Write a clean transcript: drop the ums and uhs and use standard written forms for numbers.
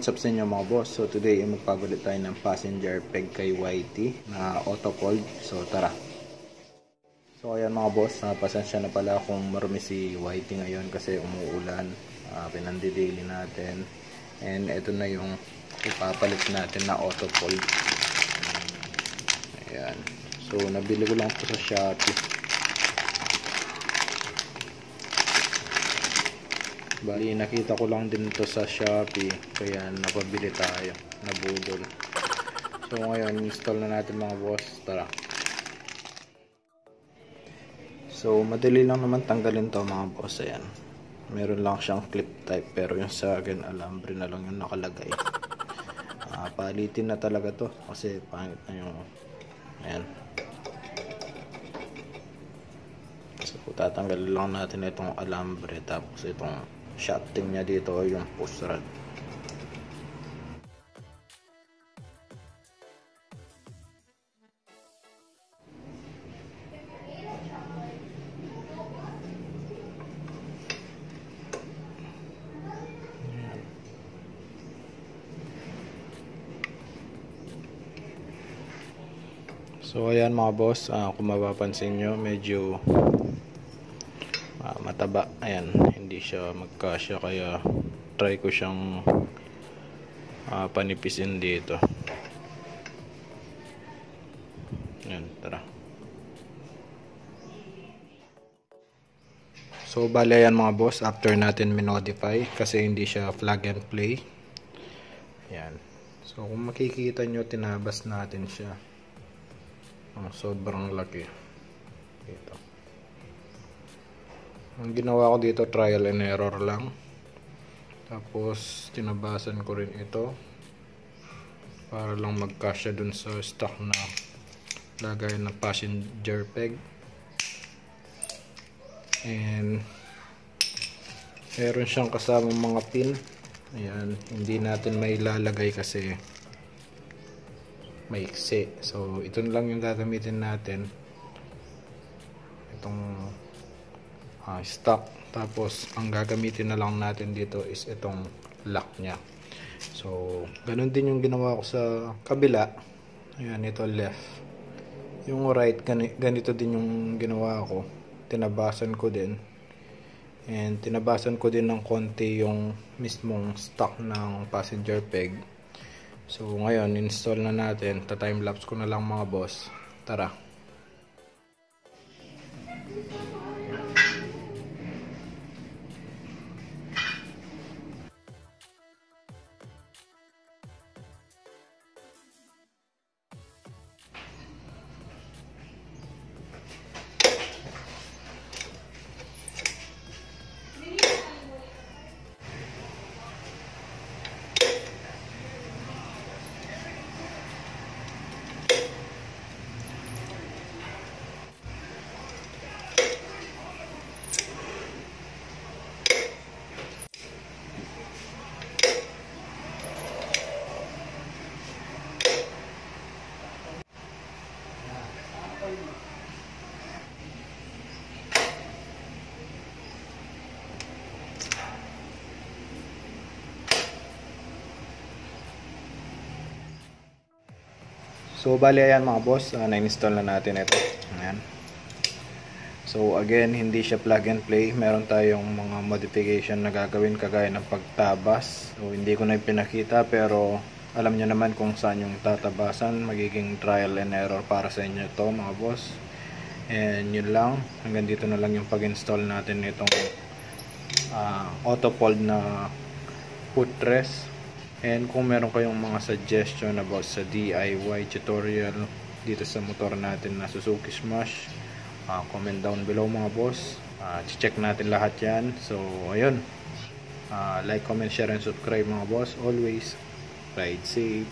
what's up sa inyo mga boss. So today magpapalit tayo ng passenger peg kay YT na auto fold. So tara. So ayan mga boss, pasensya na pala kung marumi si YT ngayon kasi umuulan. Pinandi-daily natin. And ito na yung ipapalit natin na auto fold. Ayan. So nabili ko lang ito sa Shopee. Bali, nakita ko lang din ito sa Shopee, kaya napabili tayo, nabudol. So ngayon, install na natin mga boss, tara. So madali lang naman tanggalin to mga boss, ayan. Meron lang siyang clip type, pero yung sa akin, alambre na lang yung nakalagay. Palitin na talaga to, kasi pangit na yung, ayan. So tatanggalin lang natin itong alambre, tapos itong shafting niya dito yung push rod. So ayan mga boss, kung mapapansin nyo medyo mataba, ayan, hindi siya magkasya, kaya try ko siyang panipisin dito. Ayan, tara. So bali ayan mga boss, after natin minodify kasi hindi siya plug and play. Ayan. So kung makikita nyo, tinabas natin siya. Sobrang laki dito. Ang ginawa ko dito, trial and error lang. Tapos tinabasan ko rin ito para lang magkasya dun sa stock na lagay ng passenger peg. And meron siyang kasamang mga pin. Ayan, hindi natin mailalagay kasi maiksi. So ito lang yung gagamitin natin, itong stock. Tapos ang gagamitin na lang natin dito is itong lock nya. So ganun din yung ginawa ko sa kabila. Ayan, ito left. Yung right, ganito din yung ginawa ko. Tinabasan ko din. And tinabasan ko din ng konti yung mismong stock ng passenger peg. So ngayon, install na natin. Ta-timelapse ko na lang mga boss. Tara. So bali ayan mga boss, na-install na natin ito. Ayan. So again, hindi siya plug and play. Meron tayong mga modification na gagawin kagaya ng pagtabas. So hindi ko na pinakita, pero alam nyo naman kung saan yung tatabasan. Magiging trial and error para sa inyo to mga boss. And yun lang, hanggang dito na lang yung pag-install natin nitong auto fold na footrest. And kung meron kayong mga suggestion about sa DIY tutorial dito sa motor natin na Suzuki Smash, comment down below mga boss. Check natin lahat yan. So ayun, like, comment, share and subscribe mga boss. Always ride safe.